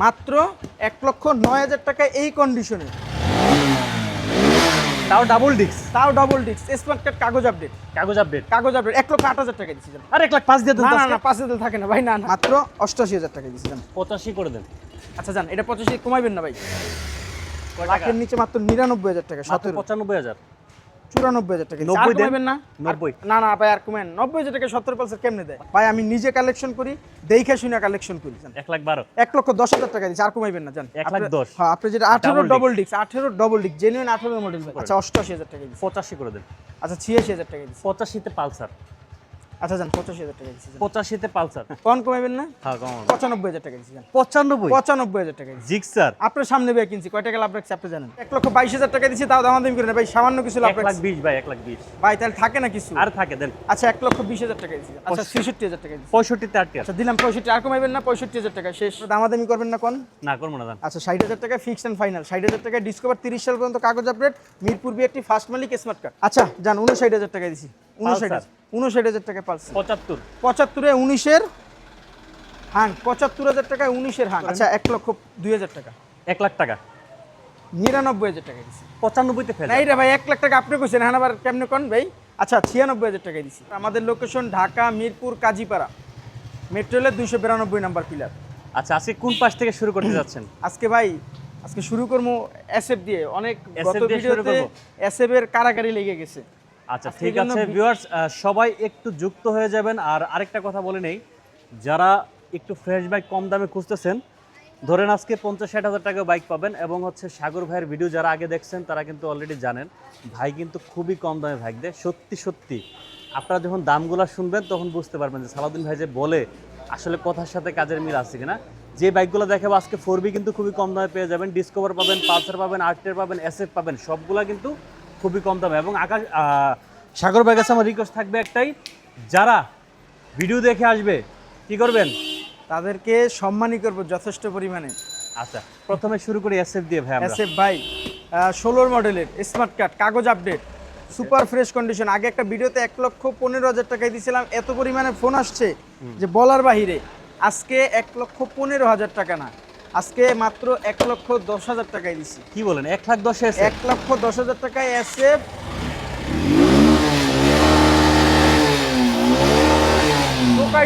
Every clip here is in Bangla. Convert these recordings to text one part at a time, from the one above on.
মাত্র 1,09,000 টাকা এই কন্ডিশনে, তাও ডাবল ডিস্ক, স্মার্ট কার্ড কাগজ আপডেট, 1,08,000 টাকা দিচ্ছি জান। আর 1,05,000 দিয়ে দেন। না 5,000 থাকে না ভাই, না মাত্র 88,000 টাকা দিচ্ছি জান। 85 করে দেন। আচ্ছা জান, এটা 85 কমাইবেন না ভাই, লাখের নিচে মাত্র 99,000 টাকা, 17 95,000 94,000 টাকা, 90 কমাইবেন না? 90 না ভাই আর কমেন, 90,000 টাকা 17 পালসার কেমনে দেয় ভাই? আমি নিজে কালেকশন করি, দেখে শুনে কালেকশন করি জান। 1,12 1,10,000 টাকা দিচ্ছি, আর কমাইবেন না জান। 1,10,000 হ্যাঁ, আপনি যেটা 18 ডবল ডিস্ক, জেনুইন 18 মডেল ভাই। আচ্ছা 88,000 টাকা দিচ্ছি। 85 করে দেন। আচ্ছা 86,000 টাকা দিচ্ছি। 85 তে পালসার, আচ্ছা জান 85,000 টাকা দিচ্ছি জান। 85 তে পালসার, কোন কমাইবেন না? হ্যাঁ কমাবো। 95,000 টাকা দিচ্ছি জান। 95 টাকা দিচ্ছি। জিক্সার আপনার সামনে ভাই কিনছি, কয় টাকা লাভ রাখছি আপনি জানেন? 1,22,000 টাকা দিচ্ছি, তাও দামাদামি করে না ভাই, সামান্য কিছু লাভ রাখছি 1,20,000 ভাই, 1,20,000 ভাই, তাহলে থাকে না কিছু। আর থাকে দেন। আচ্ছা 1,20,000 টাকা দিচ্ছি। আচ্ছা 66,000 টাকা দিচ্ছি। 65 তে 8 আচ্ছা দিলাম 65, আর কমাইবেন না? 65,000 টাকা শেষ, দামাদামি করবেন না কোন? না করব না দেন। আচ্ছা 60,000 টাকা ফিক্সড এন্ড ফাইনাল, 60,000 টাকা ডিসকভার 30 সাল পর্যন্ত কাগজ আপডেট, মিরপুর বিআরটি ফার্স্ট মালিক স্মার্ট কার্ড। আচ্ছা জান 59,000 টাকা দিছি, 59,000 টাকা পালসার। 75 75 এ 19 এর হাং, 75,000 টাকায় 19 এর হাং। আচ্ছা 1,02,000 টাকা, 1 লাখ টাকা, 99,000 টাকা দিছি। 95 তে ফেল। না এটা ভাই 1 লাখ টাকা আপনি কইছেন, হ্যাঁ আবার কেমনে কোন ভাই? আচ্ছা 96,000 টাকা দিছি। আমাদের লোকেশন ঢাকা মিরপুর কাজীপাড়া, মেট্রো রেলের 292 নাম্বার পিলার। আচ্ছা আজকে কোন পাশ থেকে শুরু করতে যাচ্ছেন? আজকে শুরু করবো এসএফ দিয়ে। অনেক SF গত দিয়ে শুরু ভিডিওতে করবো? এসএফ এর কারাকারি লেগে গেছে। আচ্ছা আজকের ঠিক জন্য আছে ভিউয়ার্স, সবাই একটু যুক্ত হয়ে যাবেন। আর আরেকটা কথা বলে নেই, যারা একটু ফ্রেশ বাইক কম দামে খুঁজতেছেন, ধরেন আজকে 50-60 হাজার টাকা বাইক পাবেন। এবং হচ্ছে সাগর ভাইয়ের ভিডিও যারা আগে দেখছেন তারা কিন্তু অলরেডি জানেন ভাই কিন্তু খুবই কম দামে বাইক দেয়। সত্যি আপনারা যখন দামগুলো শুনবেন তখন বুঝতে পারবেন যে সালাউদ্দিন ভাই যে বলে আসলে কথার সাথে কাজের মিল আছে কিনা। যে বাইকগুলো দেখাবো আজকে 4B কিন্তু খুবই কম দামে পেয়ে যাবেন, ডিসকভার পাবেন, পালসার পাবেন, আর্টের পাবেন, এসএফ পাবেন, সবগুলা কিন্তু খুবই কম দামে। এবং সাগর ভাইয়ের কাছে আমার রিকোয়েস্ট থাকবে একটাই, যারা ভিডিও দেখে আসবে কি করবেন? তাদেরকে সম্মানই করবো যথেষ্ট পরিমাণে। আচ্ছা প্রথমে শুরু করি এসএফ দিয়ে ভাই। আমরা এসএফ ভাই 16 মডেলের স্মার্ট কার্ড কাগজ আপডেট, সুপার ফ্রেশ কন্ডিশন। আগে একটা ভিডিওতে 1,15,000 টাকায় দিয়েছিলাম, এত পরিমাণে ফোন আসছে যে বলার বাহিরে। আজকে 1,15,000 টাকা না, আজকে মাত্র 1,10,000 টাকায় দিছি। কি বলেন? 1,10,000 এসে 1,10,000 টাকায় এসএফ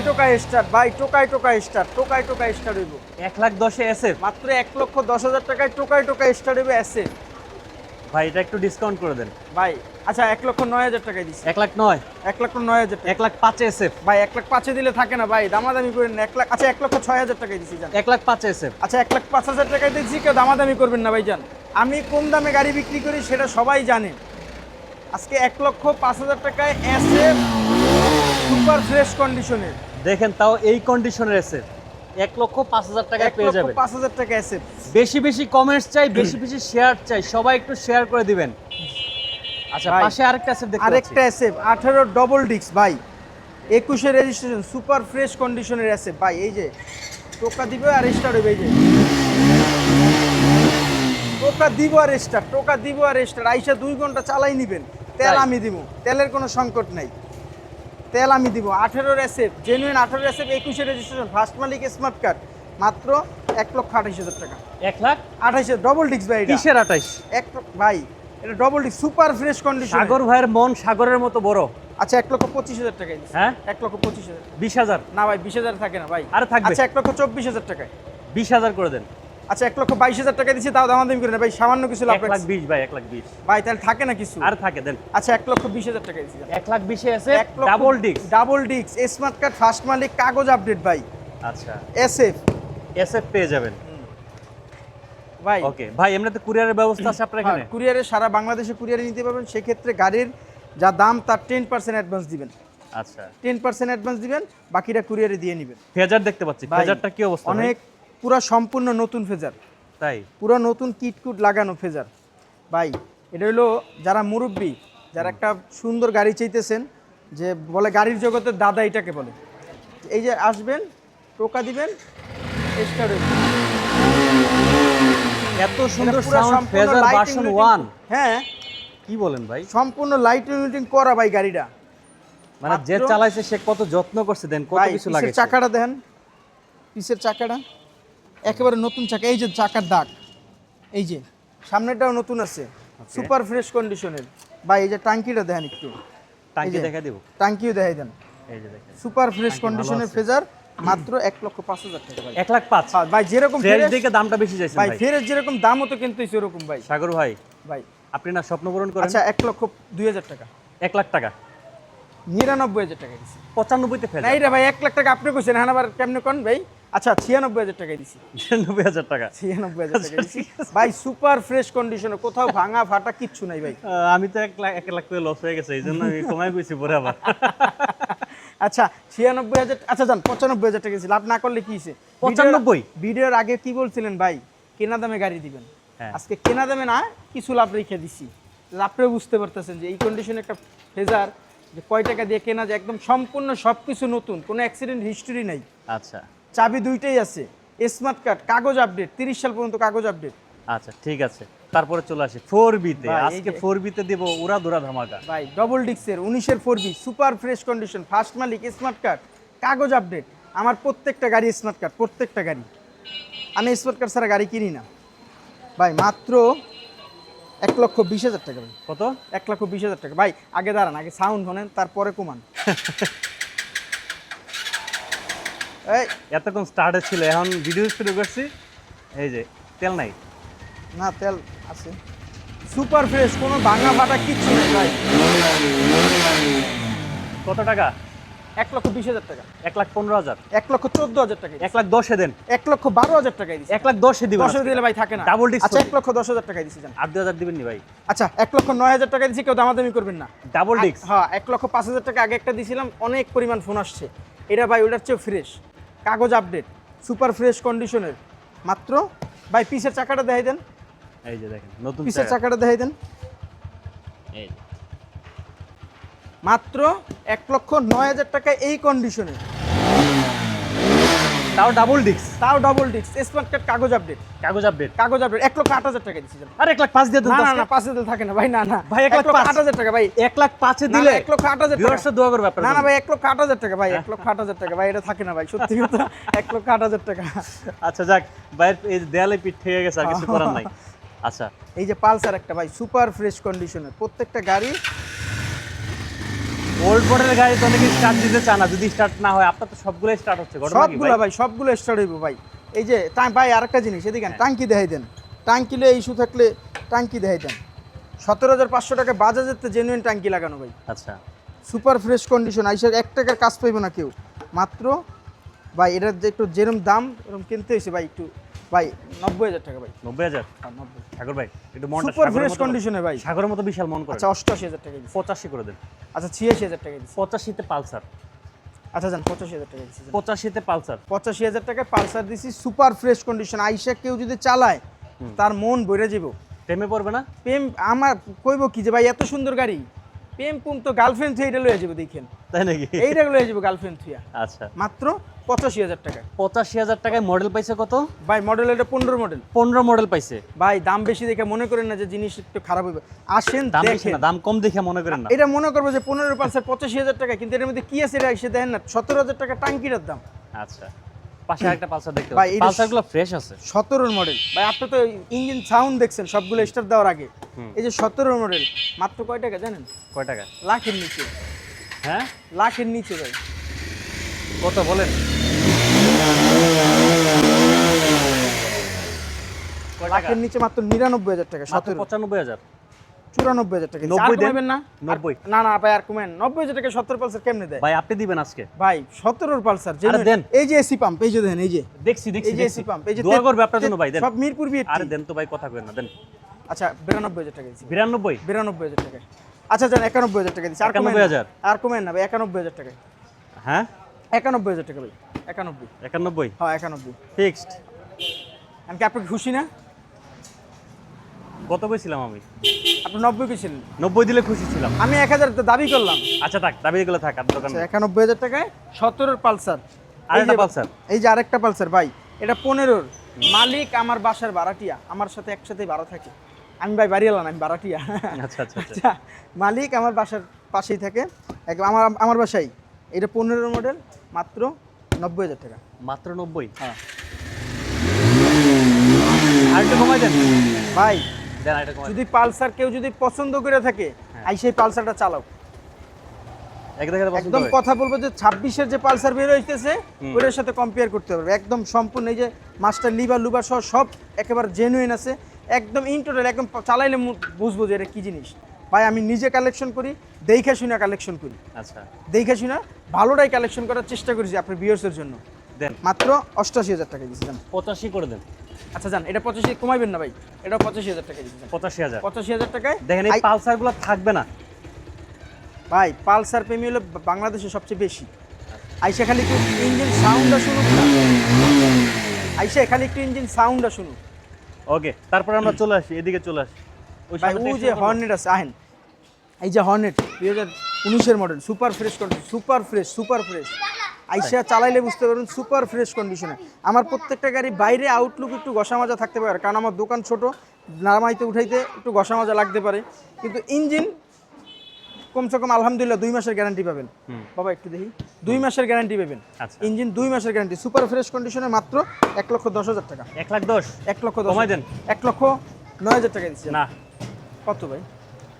টোকাই স্টার্ট ভাই, টোকাই স্টার্ট হইব। 1,10,000 এসে মাত্র 1,10,000 টাকায় টোকাই স্টার্ট হইবে এসএফ ভাই, এটা একটু ডিসকাউন্ট করে দেন ভাই। আচ্ছা 1,09,000 টাকায় দিছি। 1,09,000 1,09,000 টাকা 1,05,000 এসে ভাই, 1,05,000 দিলে থাকে না ভাই, দামাদামি করেন না। 1 লাখ, আচ্ছা 1,06,000 টাকায় দিছি জান। 1,05,000 এসে আচ্ছা 1,05,000 টাকায় দিচ্ছি, কেউ দামাদামি করবেন না ভাই জান। আমি কোন দামে গাড়ি বিক্রি করি সেটা সবাই জানে। আজকে 1,05,000 টাকায় এসএফ সুপার ফ্রেশ কন্ডিশনের দেখেন, তাও এই কন্ডিশনের এসে 1,05,000 টাকায় পেয়ে যাবেন। 1,05,000 টাকা এসএফ। বেশি কমেন্টস চাই, বেশি শেয়ার চাই, সবাই একটু শেয়ার করে দিবেন। আচ্ছা ভাই, পাশে আরেকটা এসে দেখতে আরেকটা পাচ্ছি। এসএফ 18 ডবল ডিস্ক ভাই, 21 রেজিস্ট্রেশন, সুপার ফ্রেশ কন্ডিশনের এসএফ ভাই। এই যে টোকা দিবে আর স্টার্ট হবে, এই যে টোকা দিব আর স্টার্ট আইসা 2 ঘন্টা চালাই নিবেন। তেল তাই? আমি দিব, তেলের কোনো সংকট নাই, তেল আমি দিব। 18 SF, genuine 18 SF, 21 registration, first মালিক স্মার্ট কার্ড, মাত্র 1,28,000 টাকা। 1,28,000 ডবল ডিস্ক ভাই, এটা কিসের 28? ভাই এটা double disc super fresh condition. Sagar ভাইয়ের মন সাগরের মতো বড়। আচ্ছা 1,25,000 টাকায় দিচ্ছি। হ্যাঁ 1,25,000 20,000 না ভাই, 20,000 থাকে না ভাই। আর থাকবে? আচ্ছা 1,24,000 টাকায়। 20,000 করে দেন। আচ্ছা 1,22,000 টাকা দিচ্ছি, তাও দামাদামি করে না ভাই, সামান্য কিছু লাভ রাখছি 1,20,000 ভাই, 1,20,000 ভাই, তাহলে থাকে না কিছু। আর থাকে দেন। আচ্ছা 1,20,000 টাকা দিচ্ছি। 1,20,000 এসে double disc, double disc smart card first মালিক কাগজ আপডেট ভাই, আচ্ছা এসএফ এসএফ পেয়ে যাবেন ভাই। ওকে ভাই, এমনিতে কুরিয়ারের ব্যবস্থা আছে আপনার এখানে? কুরিয়ারে সারা বাংলাদেশে কুরিয়ারে নিতে পারবেন। সেক্ষেত্রে গাড়ির যা দাম তার 10% অ্যাডভান্স দিবেন। আচ্ছা 10% অ্যাডভান্স দিবেন, বাকিটা কুরিয়ারে দিয়ে নেবেন। ফেজার দেখতে পাচ্ছি, ভাই, ফেজারটা কি অবস্থা? অনেক পুরো সম্পূর্ণ নতুন ফেজার, তাই পুরো নতুন কিটকুট লাগানো ফেজার ভাই। এটা হলো যারা মুরব্বী, যারা একটা সুন্দর গাড়ি চাইতেছেন, যে বলে গাড়ির জগতের দাদা এটাকে বলে, এই যে আসবেন, টোকা দিবেন, স্টার্ট হয়ে যাবে। এত সুন্দর এটা পুরো সাউন্ড, সম্পূর্ণ ফেজার lighting ভার্সন lighting 1। হ্যাঁ কি বলেন ভাই? সম্পূর্ণ লাইটিং মিটিং করা ভাই গাড়িটা। মানে যে মাত্র- চালাইছে সে কত যত্ন করছে, দেন কত ভাই কিছু পিছের লাগে। চাকাটা দেখেন, পিছের চাকাটা একেবারে নতুন চাকা, এই যে চাকার দাগ, এই যে সামনেটাও নতুন আছে, সুপার ফ্রেশ কন্ডিশনের ভাই। এই যে টাঙ্কিটা দেখেন একটু, টাঙ্কি দেখা দিব, টাঙ্কিও দেখাই দেন, এই যে দেখেন সুপার ফ্রেশ কন্ডিশনের ফেজার, মাত্র 1,05,000 টাকা ভাই। 1,05,000 হ্যাঁ ভাই, যেরকম ফ্রেশ ফ্রেশ দেখে দামটা বেশি চাইছেন ভাই, ভাই। ফ্রেশ যেরকম দামও তো কিন্তু সেরকম ভাই। সাগর ভাই, ভাই আপনি না স্বপ্ন পূরণ করেন। আচ্ছা 1,02,000 টাকা, 1 লাখ টাকা 99,000 টাকা দিছি। 95 তে ফেল না এইটা ভাই 1 লাখ টাকা আপনি কইছেন, হ্যাঁ আবার কেমনে কোন ভাই? আচ্ছা 96,000 টাকায় দিছি, 99000 টাকা। 96,000 টাকা দিছি ভাই, সুপার ফ্রেশ কন্ডিশনে, কোথাও ভাঙা ফাটা কিচ্ছু নাই ভাই। আমি তো 1 লাখ করে লস হয়ে গেছে, এই জন্য আমি কমাই কইছি পরে আবার। আচ্ছা 96,000, আচ্ছা যান 95,000 টাকা দিছি, লাভ না করলে কি হইছে? 95? ভিডিওর আগে কি বলছিলেন ভাই, কেনা দামে গাড়ি দিবেন, হ্যাঁ। আজকে কেনা দামে না কিছু লাভ রেখে দিছি। আপনিও বুঝতে পারতেছেন যে এই কন্ডিশনে একটা ফেজার যে কয় টাকা দিয়ে কেনা যায়, একদম সম্পূর্ণ সবকিছু নতুন, কোনো অ্যাক্সিডেন্ট হিস্টরি নাই, আচ্ছা চাবি দুইটাই আছে, স্মার্ট কার্ড, কাগজ আপডেট, 30 সাল পর্যন্ত কাগজ আপডেট। আচ্ছা ঠিক আছে, তারপরে চলে আসি 4B তে। ভাই, এই আজকে যে- 4B তে দেব উড়া ধুরা ধামাকা। ভাই ডবল ডিক্সের 19-এর 4B, super fresh condition, first মালিক, স্মার্ট কার্ড, কাগজ আপডেট। আমার প্রত্যেকটা গাড়ি স্মার্ট কার্ড, প্রত্যেকটা গাড়ি। আমি স্মার্ট কার্ড ছাড়া গাড়ি কিনি না ভাই। মাত্র 1,20,000 টাকা ভাই, কত? 1,20,000 টাকা ভাই। আগে দাঁড়ান, আগে সাউন্ড শোনেন, তারপরে কমান। এই এতক্ষণ স্টার্টে ছিল, এখন ভিডিও শুরু করছি। এই যে তেল নাই, না তেল আছে, সুপার ফ্রেশ, কোনো ভাঙা ফাটা কিচ্ছু নেই ভাই। কত টাকা? 1,20,000 টাকা, 1,15,000, 1,14,000 টাকা, 1,10,000 এ দেন। 1,12,000 টাকায় দিছি। 1,10,000 এ দিবেন। 10 দিলে ভাই থাকে না। Double disc আচ্ছা করবি। 1,10,000 টাকায় দিছি জান। 8,000 দিবেন নি ভাই? আচ্ছা 1,09,000 টাকা দিছি, কেউ দামাদামি করবেন না। Double disc. হ্যাঁ 1,05,000 টাকা আগে একটা দিছিলাম, অনেক পরিমাণ ফোন আসছে। এটা ভাই ওটার চেয়ে ফ্রেশ, কাগজ আপডেট, সুপার ফ্রেশ কন্ডিশনের। মাত্র ভাই পিছের চাকাটা দেখাই দেন, এই যে দেখেন নতুন পিছের চাকা। চাকাটা দেখাই দেন। এই যে। মাত্র 1,09,000 টাকা এই কন্ডিশনে, তাও ডাবল ডিস্ক, তাও ডবল ডিস্ক, স্মার্ট কার্ড, কাগজ আপডেট, কাগজ আপডেট। কাগজ আপডেট। 1,08,000 টাকা দিছি জান। আর 1,05,000 দিয়ে দেন না তো না আজকে। না, 5 দিল থাকে না ভাই, না না ভাই, 1,08,000 টাকা ভাই। 1,05,000 এ না, দিলে 1,08,000 টাকা। ভিউয়ার্সরা দোয়া করবে আপনার না না জন্য। ভাই 1,08,000 টাকা ভাই, 1,08,000 টাকা ভাই, এটা থাকে না ভাই, সত্যি কথা। 1,08,000 টাকা। আচ্ছা যাক, ভাইয়ের এই দেয়ালে পিঠ থেকে গেছে, আর কিছু করার নাই। আচ্ছা এই যে পালসার একটা ভাই, সুপার ফ্রেশ কন্ডিশনের, প্রত্যেকটা গাড়ি। ওল্ড মডেলের গাড়ি তো অনেকে স্টার্ট দিতে চায় না, যদি স্টার্ট না হয়। আপনার তো সবগুলোই স্টার্ট হচ্ছে, ঘটনা কি সবগুলো ভাই? ভাই, সবগুলো স্টার্ট হইব ভাই। এই যে ভাই আরেকটা জিনিস, এদিকে টাঙ্কি দেখাই দেন, টাঙ্কিলে ইস্যু থাকলে টাঙ্কি দেখাই দেন। 17,500 টাকা বাজাজের তো জেনুইন টাঙ্কি লাগানো ভাই, আচ্ছা সুপার ফ্রেশ কন্ডিশন, আইসা 1 টাকার কাজ পাইব না কেউ। মাত্র ভাই এটার যে একটু যেরকম দাম এরকম কিনতে হয়েছে ভাই, একটু ভাই 90,000 টাকা ভাই। 90,000। 90 সাগর ভাই একটু মনটা সুপার সাগরের ফ্রেশ মতো- কন্ডিশনে ভাই। সাগরের মতো বিশাল মন করে। আচ্ছা 88,000 টাকা দিচ্ছি। 85 করে দেন। আচ্ছা 86,000 টাকা দিচ্ছি। 85 তে পালসার। আচ্ছা যান 85,000 টাকা দিচ্ছি। 85 তে পালসার। 85,000 টাকায় পালসার দিছি, সুপার ফ্রেশ কন্ডিশন। আইসা কেউ যদি চালায় তার মন বইরে যাব। প্রেমে পড়বে না? প্রেম আমার কইব কি যে ভাই এত সুন্দর গাড়ি, প্রেম পুম তো গার্লফ্রেন্ড থুয়ে এটা লয়ে যাবো, দেখেন তাই নাকি? এইটা লয়ে যাবো গার্লফ্রেন্ড থুয়া। আচ্ছা মাত্র 85,000 টাকা 85,000 টাকায় মডেল পাইছে কত? ভাই। মডেল এটা 15 মডেল 15 মডেল পাইছে। ভাই। দাম বেশি দেখে মনে করেন না যে জিনিস একটু খারাপ হইবে, আসেন দাম বেশি দেখেন। না, দাম কম দেখে মনে করেন না। এটা মনে করবো যে 15 পালসার 85,000 টাকা, কিন্তু এর মধ্যে কি আছে এটা এসে দেখেন না, 17,000 টাকা টাঙ্কিটার দাম। আচ্ছা পাশে একটা পালসার দেখতে ভাই, পাচ্ছি, এটা পালসারগুলো ফ্রেশ আছে। 17 মডেল ভাই। আপনি তো ইঞ্জিন সাউন্ড দেখছেন সবগুলো স্টার্ট দেওয়ার আগে। এই যে 17 মডেল, মাত্র কয় টাকা জানেন? কয় টাকা? লাখের নিচে, হ্যাঁ লাখের নিচে ভাই। কত বলেন? কয় টাকা? লাখের নিচে মাত্র 99,000 টাকা। মাত্র 17 95,000। 94,000 টাকা। 90 আর কমাবেন না? 90 না না ভাই আর কমেন। 90,000 টাকা 17 পালসার কেমনে দেয় ভাই আপনি দিবেন আজকে? ভাই? 17 পালসার দেন। এই যে এসি পাম্প, এই যে দেন, এই যে দেখছি দেখছি এই যে দেখছি। এসি পাম্প, এই যে দোয়া করবে আপনার জন্য ভাই, দেন। সব মিরপুর বিএটি। আরে দেন তো ভাই, কথা কইেন না, দেন। আচ্ছা 92,000 টাকা দিছি। 92? 92,000 টাকা। আচ্ছা জান 91,000 টাকা দিছি। আর কমেন না। 91,000? আর কমেন না ভাই, 91,000 টাকা। হ্যাঁ 91,000 টাকা ভাই। 91। 91 হ্যাঁ 91। ফিক্সড। আমি কি আপনি খুশি না? কত কইছিলাম আমি? আপনি 90 কইছিলেন, 90 দিলে খুশি ছিলাম। আমি 1,000 তো দাবি করলাম। আচ্ছা থাক, দাবি গুলো থাক, আর দোকান আচ্ছা 91,000 টাকায় 17 পালসার। আরেকটা পালসার। এই যে আরেকটা পালসার ভাই, এটা 15 মালিক আমার বাসার ভাড়াটিয়া, আমার সাথে একসাথেই ভাড়া থাকে। আমি ভাই বাড়ি এলাম, আমি ভাড়াটিয়া। আচ্ছা আচ্ছা আচ্ছা। আচ্ছা মালিক আমার বাসার পাশেই থাকে, আমার আমার বাসায়। এটা 15 মডেল, মাত্র 90,000 টাকা। মাত্র 90? হ্যাঁ আরেকটু কমাই দেন ভাই দেন, আরেকটু কমাই যদি পালসার কেউ যদি পছন্দ করে থাকে আই সেই পালসারটা চালাও। এক দেখে পছন্দ একদম হবে। কথা বলবো যে 26-এর যে পালসার বের হইতেছে ওটার সাথে কম্পেয়ার করতে পারবে। একদম সম্পূর্ণ এই যে মাস্টার লিভার লুভার সহ সব একেবারে জেনুইন আছে, একদম ইন টোটাল, একদম চালাইলে বুঝবো যে এটা কি জিনিস। ভাই আমি নিজে কালেকশন করি, দেখে শুনে কালেকশন করি, আচ্ছা দেখে শুনে ভালোটাই কালেকশন করার চেষ্টা করেছি আপনার ভিউয়ার্সের জন্য। দেন মাত্র 88,000 টাকা দিচ্ছি জান। 85 করে দেন। আচ্ছা জান, এটা 85 কমাইবেন না ভাই, এটা 85,000 টাকা দিচ্ছি জান। 85,000 85,000 টাকায় দেখেন এই পালসারগুলো থাকবে না। ভাই পালসার প্রেমী হলো বাংলাদেশে সবচেয়ে বেশি। আইসা খালি একটু ইঞ্জিন সাউন্ডটা শুনুক না, আইসা খালি একটু ইঞ্জিন সাউন্ডটা শুনুক। ওকে, তারপর আমরা চলে আসি, এদিকে চলে আসি। ওই ভাই সামনে ও থেকে যে শুরু করবো? হর্নেট আছে আহেন, এই যে হর্নেট 2019-এর model, super fresh condition, super fresh আইসা চালাইলে বুঝতে পারবেন সুপার ফ্রেশ কন্ডিশনে। আমার প্রত্যেকটা গাড়ি বাইরে আউটলুক একটু ঘষা মাজা থাকতে পারে, কারণ আমার দোকান ছোট, নামাইতে উঠাইতে একটু ঘষা মাজা লাগতে পারে, কিন্তু ইঞ্জিন কমসে কম আলহামদুলিল্লাহ 2 মাসের গ্যারান্টি পাবেন। বাবা একটু দেখি, 2 মাসের গ্যারান্টি পাবেন। আচ্ছা। ইঞ্জিন 2 মাসের গ্যারান্টি, সুপার ফ্রেশ কন্ডিশনে মাত্র 1,10,000 টাকা। 1,10,000 1,10,000 কমাই দেন। 1,09,000 টাকা দিচ্ছি। না, কত ভাই?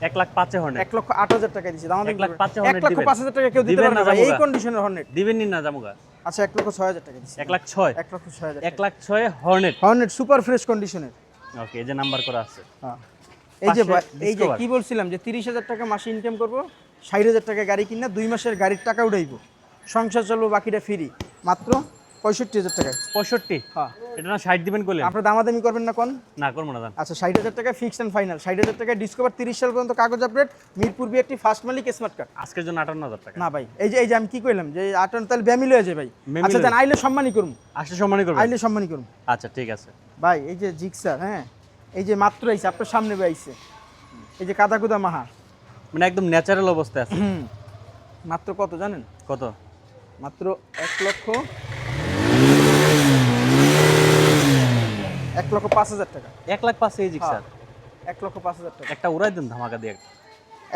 1,05,000 হর্নেট 1,08,000 টাকা দিচ্ছি। আমাদের 1,05,000 হর্নেট 1,05,000 টাকা কেউ দিতে দিবেন পারে না না ভাই, এই জামুগা। কন্ডিশনের হর্নেট। দিবেন নি না জামুগা। আচ্ছা 1,06,000 টাকা দিচ্ছি। 1,06,000 1,06,000 1,06,000 হর্নেট। হর্নেট সুপার ফ্রেশ কন্ডিশনের। ওকে, এই যে নাম্বার করা আছে। হ্যাঁ, এই যে পাশে এই যে Discover। কি বলছিলাম যে 30,000 টাকা মাসে ইনকাম করবো, 60,000 টাকা গাড়ি কিনা 2 মাসের গাড়ির টাকা উঠাইবো, সংসার চলবো, বাকিটা ফ্রি, মাত্র 65,000 টাকায়। 65? হ্যাঁ, এটা না 60 দিবেন কইলেন? আপনার দামাদামি করবেন না কোন? না করবো না জান। আচ্ছা 60,000 টাকা ফিক্সড এন্ড ফাইনাল, 60,000 টাকা ডিসকভার 30 সাল পর্যন্ত কাগজ আপডেট, মিরপুর বিআরটি ফার্স্ট মালিক স্মার্ট কার্ড। আজকের জন্য 58,000 টাকা। না ভাই, এই যে আমি কি কইলাম যে 58 তাহলে ব্যামিল হয়ে যায় ভাই। ব্যামিল আচ্ছা হয়ে জান, আইলে সম্মানই করুম, আসলে সম্মানই করবেন? আইলে সম্মানই করুম আচ্ছা ঠিক আছে। ভাই। এই যে জিক্সার, হ্যাঁ এই যে মাত্র আইছে আপনার সামনে ভাই আইছে, এই যে কাদাকুদা মাহা, মানে একদম ন্যাচারাল অবস্থায় আছে। মাত্র কত জানেন? কত? মাত্র 1,05,000 টাকা। 1,05,000 এই জিক্সার? 1,05,000 টাকা। একটা উড়াই দেন ধামাকা দিয়ে।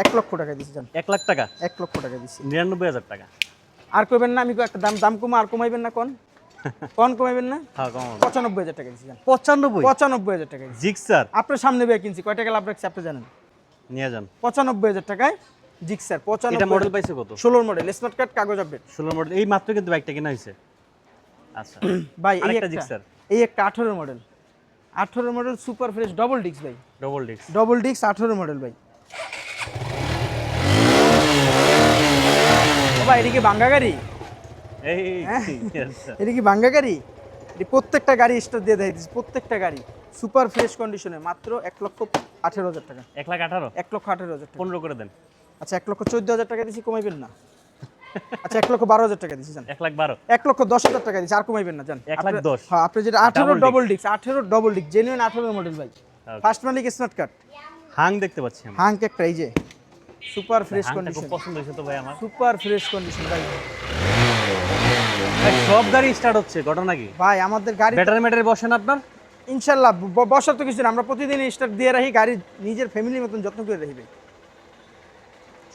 1 লক্ষ টাকা দিছি জান। 1,00,000 টাকা? 1 লক্ষ টাকা দিছি। 99,000 টাকা। আর কইবেন না? আমি একটা দাম কমা, আর কমাইবেন না কোন? কোন কমাইবেন না? হ্যাঁ কম। 95,000 টাকা দিছি জান। 95? 95,000 টাকা দিছি। জিক্সার আপনার সামনে ভাই কিনছি, কয় টাকা লাভ রাখছি আপনি জানেন? নিয়ে যান। 95,000 টাকায় জিক্সার। এটা 95 মডেল পাইছে কত? 16 মডেল, স্মার্ট কার্ড, কাগজ আপডেট। 16 মডেল, এই মাত্র কিন্তু বাইকটা কেনা হয়েছে। আচ্ছা ভাই এই আরেকটা একটা জিক্সার। এই একটা 18 model, 18 model super fresh double disc ভাই, double disc. Double disc 18 model ভাই। ও ভাই এটা কি ভাঙ্গা গাড়ি? এই হ্যাঁ। আচ্ছা। এটা কি ভাঙ্গা গাড়ি? এটা প্রত্যেকটা গাড়ি স্টার দিয়ে দেয়, প্রত্যেকটা গাড়ি সুপার ফ্রেশ কন্ডিশনে, মাত্র 1,18,000 টাকা। 1,18,000? 1,18,000 টাকা। 15 করে দেন। আচ্ছা 1,14,000 টাকা দিছি, কমাইবেন না? আচ্ছা 1,12,000 টাকা দিছি জান। 1,12,000? 1,10,000 টাকা দিছি, আর কমাইবেন না জান। 1,10,000? হ্যাঁ, আপনি যেটা 18 Double double disc, 18 double disc genuine 18 model ভাই, Okay. ফার্স্ট মালিক স্মার্ট কার্ড। হাং দেখতে পাচ্ছি আমি। হাঙ্ক একটা, এই যে সুপার ফ্রেশ হাংটা খুব কন্ডিশন, পছন্দ হয়েছে তো ভাই আমার। সুপার ফ্রেশ কন্ডিশন ভাই। ভাই সব গাড়ি স্টার্ট হচ্ছে, ঘটনা কি? ভাই আমাদের গাড়ি ব্যাটারি ম্যাটারি বসেন আপনার? ইনশাল্লাহ বসার তো কিছু না, আমরা প্রতিদিন স্টার্ট দিয়ে রাখি, গাড়ি নিজের ফ্যামিলির মতন যত্ন করে রাখি ভাই।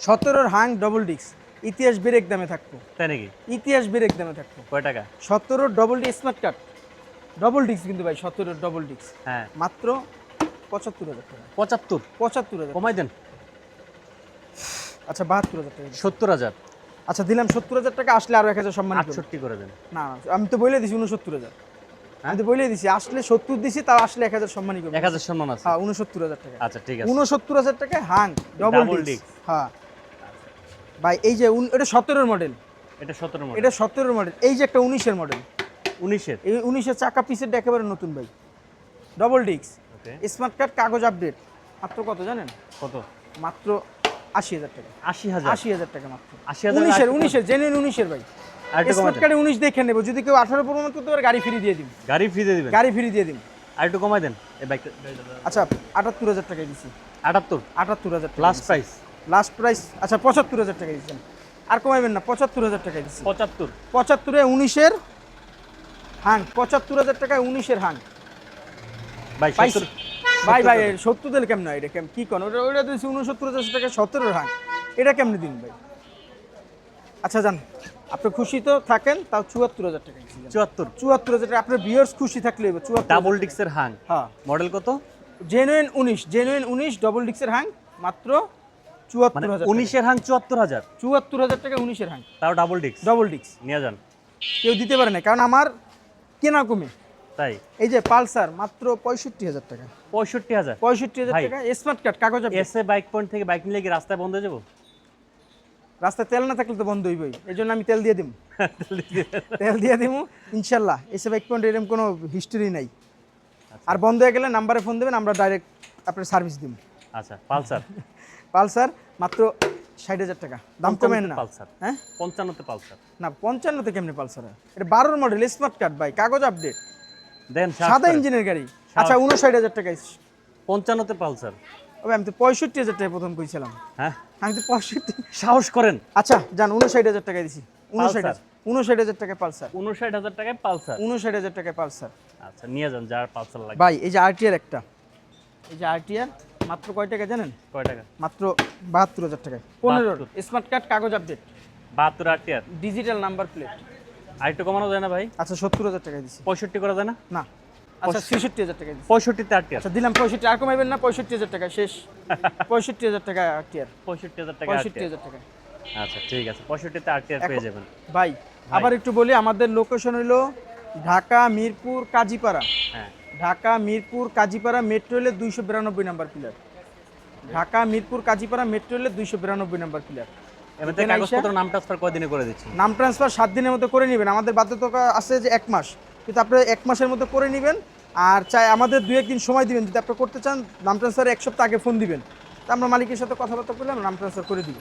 17-র হাং ডবল ডিস্ক, ইতিহাস ব্রেক দামে থাকতো, তাই নাকি? ইতিহাস ব্রেক দামে থাকতো। কয় টাকা? 17-র double disc smart card, double disc কিন্তু ভাই, 17-র ডবল ডিস্ক হ্যাঁ মাত্র 75,000 টাকা। 75? 75,000। কমাই দেন। আচ্ছা 72,000 টাকা। 70,000? আচ্ছা দিলাম 70,000 টাকা, আসলে আরো 1,000 সম্মান করবো। 68 করে দেন। না না, আমি তো বলে দিছি 69,000, আমি তো বলে দিছি আসলে 70 দিছি, তাও আসলে 1,000 সম্মানই করবো। 1,000 সম্মান আছে। হ্যাঁ 69,000 টাকা। আচ্ছা ঠিক আছে। 69,000 টাকায় Hang double Double disk. disc। হ্যাঁ ভাই, এই যে এটা 17-র মডেল, এটা 17 মডেল। এটা 17-র মডেল। এই যে একটা 19-এর মডেল, 19-এর? এই 19-এর চাকা পিসেরটা একেবারে নতুন ভাই, ডবল ডিস্ক, ওকে। স্মার্ট কার্ড, কাগজ আপডেট, মাত্র কত জানেন? কত? মাত্র 80,000 টাকা। 80,000? 80,000 টাকা মাত্র। 80,000? 19-এর জেনুইন 19-এর ভাই। আরেকটু কমাই স্মার্ট দেন। কার্ডে 19 দেখে নেব, যদি কেউ 18 প্রমাণ করতে পারে গাড়ি ফ্রি দিয়ে দিন, গাড়ি ফ্রি দিয়ে দিবেন? গাড়ি ফ্রি দিয়ে দিন। আরেকটু কমাই দেন এই বাইকটা। আচ্ছা 78,000 টাকায় দিছি। 78? 78,000 টাকা লাস্ট প্রাইস? Last price. আচ্ছা 75,000 টাকা দিচ্ছেন, আর কমাইবেন না? 75,000 টাকায় দিচ্ছি। 75? 75-এ 19-এর হাং, 75,000 টাকায় 19-এর হাং ভাই পাইছি। 70? ভাই ভাই 70 দিলে কেমন হয়? এটা কেমন কি কোন? ওটা দিচ্ছি 69,000 টাকা, 17-এর হাং, এটা কেমনে দিন ভাই? আচ্ছা জান, আপনি খুশি তো থাকেন, তাও 74,000 টাকা দিচ্ছি। 74 74,000 টাকা। আপনার ভিউয়ার্স খুশি থাকলে 74 ডাবল ডিক্সের হাং, হ্যাঁ মডেল কত? জেনুইন 19 ডবল ডিক্সের হাং মাত্র মানে 74,000 19 এর হাং 74,000, 74,000 টাকা 19 হাং তাও ডাবল ডিক্স। ডবল ডিক্স নিয়ে যান। কেউ দিতে পারে না, কারণ আমার কেনা কমে। তাই এই যে পালসার মাত্র 65,000 টাকা, 65,000। 65,000 ভাই, টাকা স্মার্ট কার্ড কাগজ আপডেট। এসএ বাইক পয়েন্ট থেকে বাইক নিলে কি রাস্তায় বন্ধ হয়ে যাবো? রাস্তায় তেল না থাকলে তো বন্ধ হইবই, এই জন্য আমি তেল দিয়ে দিব, তেল দিয়ে দিব ইনশাল্লাহ। এসে বাইক পয়েন্ট এরকম কোনো হিস্টোরি নাই। আর বন্ধ হয়ে গেলে নাম্বারে ফোন দেবেন, আমরা ডাইরেক্ট আপনার সার্ভিস দিব। আচ্ছা, পালসার পালসার মাত্র 60,000 টাকা, দাম কমেন না। পালসার হ্যাঁ 55 তে পালসার না 55 কেমনে পালসার হয়? এটা 12 মডেল স্মার্ট কার্ড ভাই, কাগজ আপডেট, দেন সাদা ইঞ্জিনের গাড়ি। আচ্ছা 59,000 টাকা। 55 তে পালসার। ওই আমি তো 65,000 টাকা প্রথম কইছিলাম। হ্যাঁ, আমি তো 65। সাহস করেন। আচ্ছা যান 59,000 টাকা দিছি। 59,000 টাকা পালসার, 59,000 টাকায় পালসার। 59,000 টাকা পালসার। আচ্ছা, নিয়ে যান যার পালসার লাগে। ভাই এই যে আরটিআর একটা, এই যে আরটিআর মাত্র কয় টাকা জানেন? কয় টাকা? মাত্র 72,000 টাকায়। 15 72 স্মার্ট কার্ড কাগজ update, 72 RTR. Digital number plate. আরেকটু কমানো যায় না ভাই? আচ্ছা 70,000 টাকা দিছি। 65 করা যায় না? না আচ্ছা 66,000 টাকা দিছি। 65 তে আরটিআর। আচ্ছা দিলাম 65, আর কমাইবেন না? 65,000 টাকা শেষ। 65,000 টাকা আরটিআর, 65,000 টাকা আরটিআর। 65,000 টাকা। আচ্ছা ঠিক আছে, 65 তে আরটিআর পেয়ে যাবেন। ভাই আবার একটু বলি, আমাদের লোকেশন হলো ঢাকা মিরপুর কাজীপাড়া। হ্যাঁ, ঢাকা মিরপুর কাজীপাড়া মেট্রো রেলের 292 number pillar. Dhaka Mirpur Kazipara metro রেলের 292 নাম্বার পিলার। এমনিতে কাগজপত্র নাম ট্রান্সফার কয়দিনে করে দিচ্ছি? নাম ট্রান্সফার 7 দিনের মধ্যে করে নেবেন। আমাদের বাধ্যতা আছে যে 1 মাস, কিন্তু আপনি 1 মাসের মধ্যে করে নেবেন। আর চাই আমাদের 2-1 দিন সময় দিবেন, যদি আপনি করতে চান নাম ট্রান্সফার 1 সপ্তাহ আগে ফোন দিবেন, তা আমরা মালিকের সাথে কথাবার্তা বলে নাম ট্রান্সফার করে দিব।